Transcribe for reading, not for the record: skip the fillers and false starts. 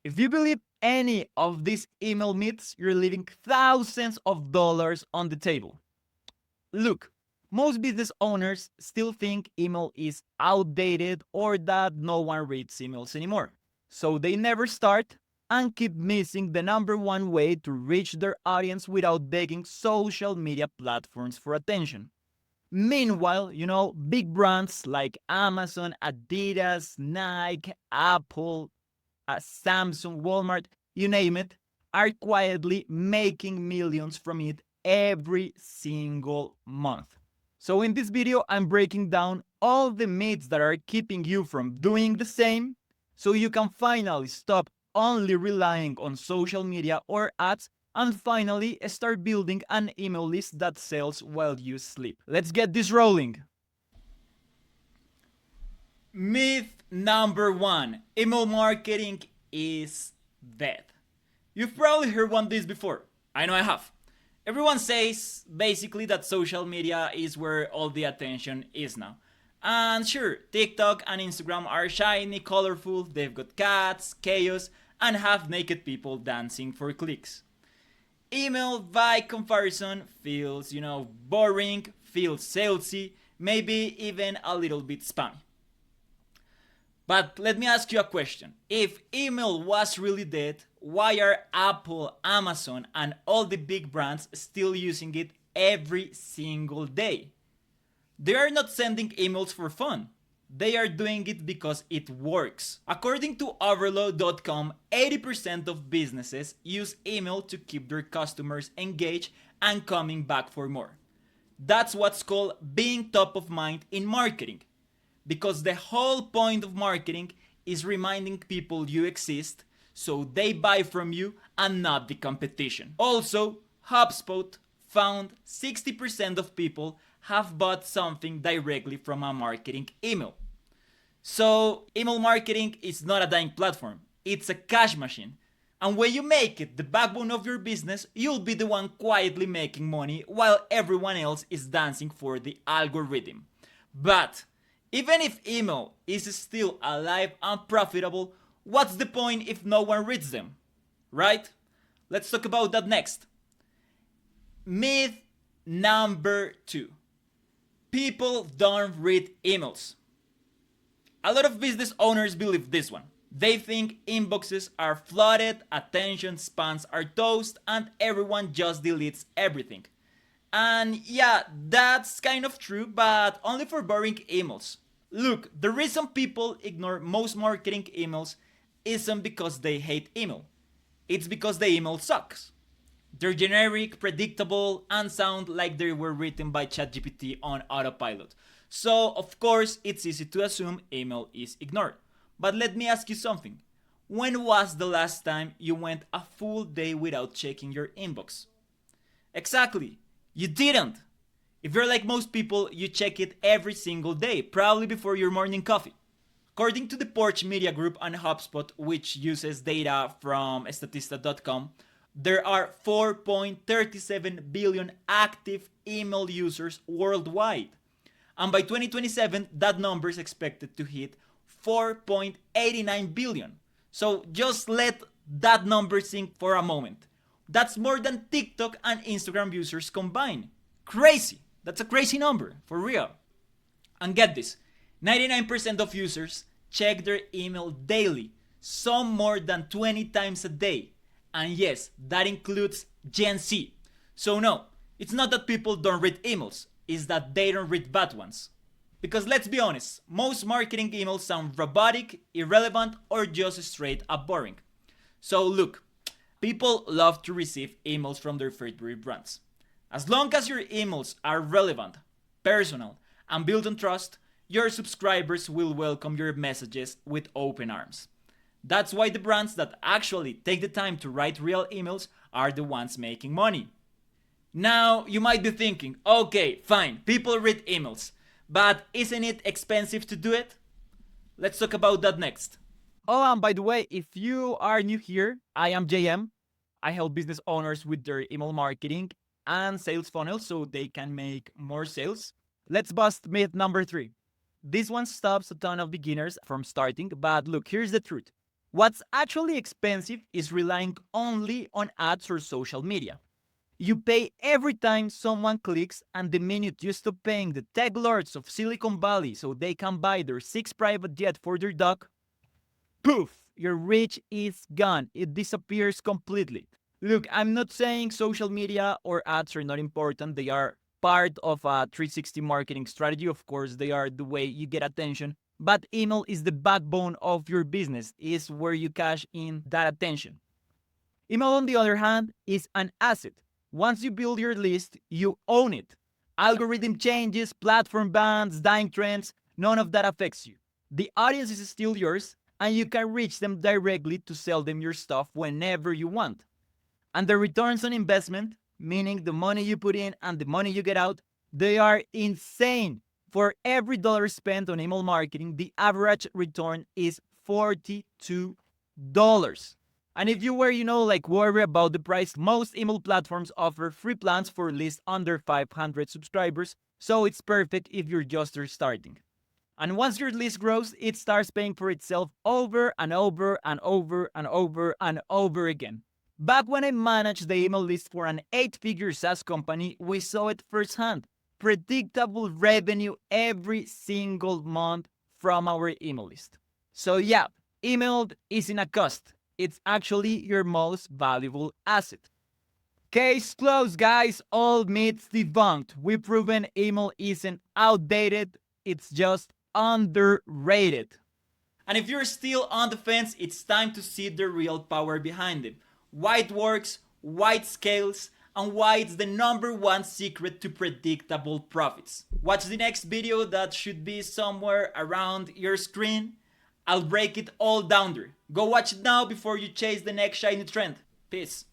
If you believe any of these email myths, you're leaving thousands of dollars on the table. Look, most business owners still think email is outdated or that no one reads emails anymore. So they never start and keep missing the number one way to reach their audience without begging social media platforms for attention. Meanwhile, big brands like Amazon, Adidas, Nike, Apple, Samsung, Walmart, you name it, are quietly making millions from it every single month. So in this video, I'm breaking down all the myths that are keeping you from doing the same so you can finally stop only relying on social media or ads and finally start building an email list that sells while you sleep. Let's get this rolling. Myth number one, email marketing is dead. You've probably heard one of these before. I know I have. Everyone says basically that social media is where all the attention is now. And sure, TikTok and Instagram are shiny, colorful, they've got cats, chaos, and half naked people dancing for clicks. Email by comparison feels, boring, feels salesy, maybe even a little bit spammy. But let me ask you a question. If email was really dead, why are Apple, Amazon, and all the big brands still using it every single day? They are not sending emails for fun. They are doing it because it works. According to Overload.com, 80% of businesses use email to keep their customers engaged and coming back for more. That's what's called being top of mind in marketing. Because the whole point of marketing is reminding people you exist so they buy from you and not the competition. Also, HubSpot found 60% of people have bought something directly from a marketing email. So, email marketing is not a dying platform, it's a cash machine. And when you make it the backbone of your business, you'll be the one quietly making money while everyone else is dancing for the algorithm. But even if email is still alive and profitable, what's the point if no one reads them? Right? Let's talk about that next. Myth number two. People don't read emails. A lot of business owners believe this one. They think inboxes are flooded, attention spans are toast, and everyone just deletes everything. And yeah, that's kind of true, but only for boring emails. Look, the reason people ignore most marketing emails isn't because they hate email. It's because the email sucks. They're generic, predictable, and sound like they were written by ChatGPT on autopilot. So, of course, it's easy to assume email is ignored. But let me ask you something. When was the last time you went a full day without checking your inbox? Exactly, you didn't. If you're like most people, you check it every single day, probably before your morning coffee. According to the Porch Media Group and HubSpot, which uses data from Statista.com, there are 4.37 billion active email users worldwide. And by 2027, that number is expected to hit 4.89 billion. So just let that number sink for a moment. That's more than TikTok and Instagram users combined. Crazy! That's a crazy number, for real. And get this, 99% of users check their email daily, some more than 20 times a day. And yes, that includes Gen Z. So no, it's not that people don't read emails, it's that they don't read bad ones. Because let's be honest, most marketing emails sound robotic, irrelevant, or just straight up boring. So look, people love to receive emails from their favorite brands. As long as your emails are relevant, personal, and built on trust, your subscribers will welcome your messages with open arms. That's why the brands that actually take the time to write real emails are the ones making money. Now, you might be thinking, okay, fine, people read emails, but isn't it expensive to do it? Let's talk about that next. Oh, and by the way, if you are new here, I am JM. I help business owners with their email marketing and sales funnels so they can make more sales. Let's bust myth number three. This one stops a ton of beginners from starting, but look, here's the truth. What's actually expensive is relying only on ads or social media. You pay every time someone clicks, and the minute you stop paying the tech lords of Silicon Valley so they can buy their sixth private jet for their dog, poof, your reach is gone. It disappears completely. Look, I'm not saying social media or ads are not important. They are part of a 360 marketing strategy. Of course, they are the way you get attention. But email is the backbone of your business, is where you cash in that attention. Email, on the other hand, is an asset. Once you build your list, you own it. Algorithm changes, platform bans, dying trends, none of that affects you. The audience is still yours, and you can reach them directly to sell them your stuff whenever you want. And the returns on investment, meaning the money you put in and the money you get out, they are insane. For every dollar spent on email marketing, the average return is $42. And if you were, like worried about the price, most email platforms offer free plans for lists under 500 subscribers, so it's perfect if you're just starting. And once your list grows, it starts paying for itself over and over and over and over and over again. Back when I managed the email list for an 8-figure SaaS company, we saw it firsthand. Predictable revenue every single month from our email list. So yeah, email isn't a cost. It's actually your most valuable asset. Case closed, guys. All myths debunked. We've proven email isn't outdated, it's just underrated. And if you're still on the fence, it's time to see the real power behind it. Why it works, why it scales, and why it's the number one secret to predictable profits. Watch the next video that should be somewhere around your screen. I'll break it all down there. Go watch it now before you chase the next shiny trend. Peace.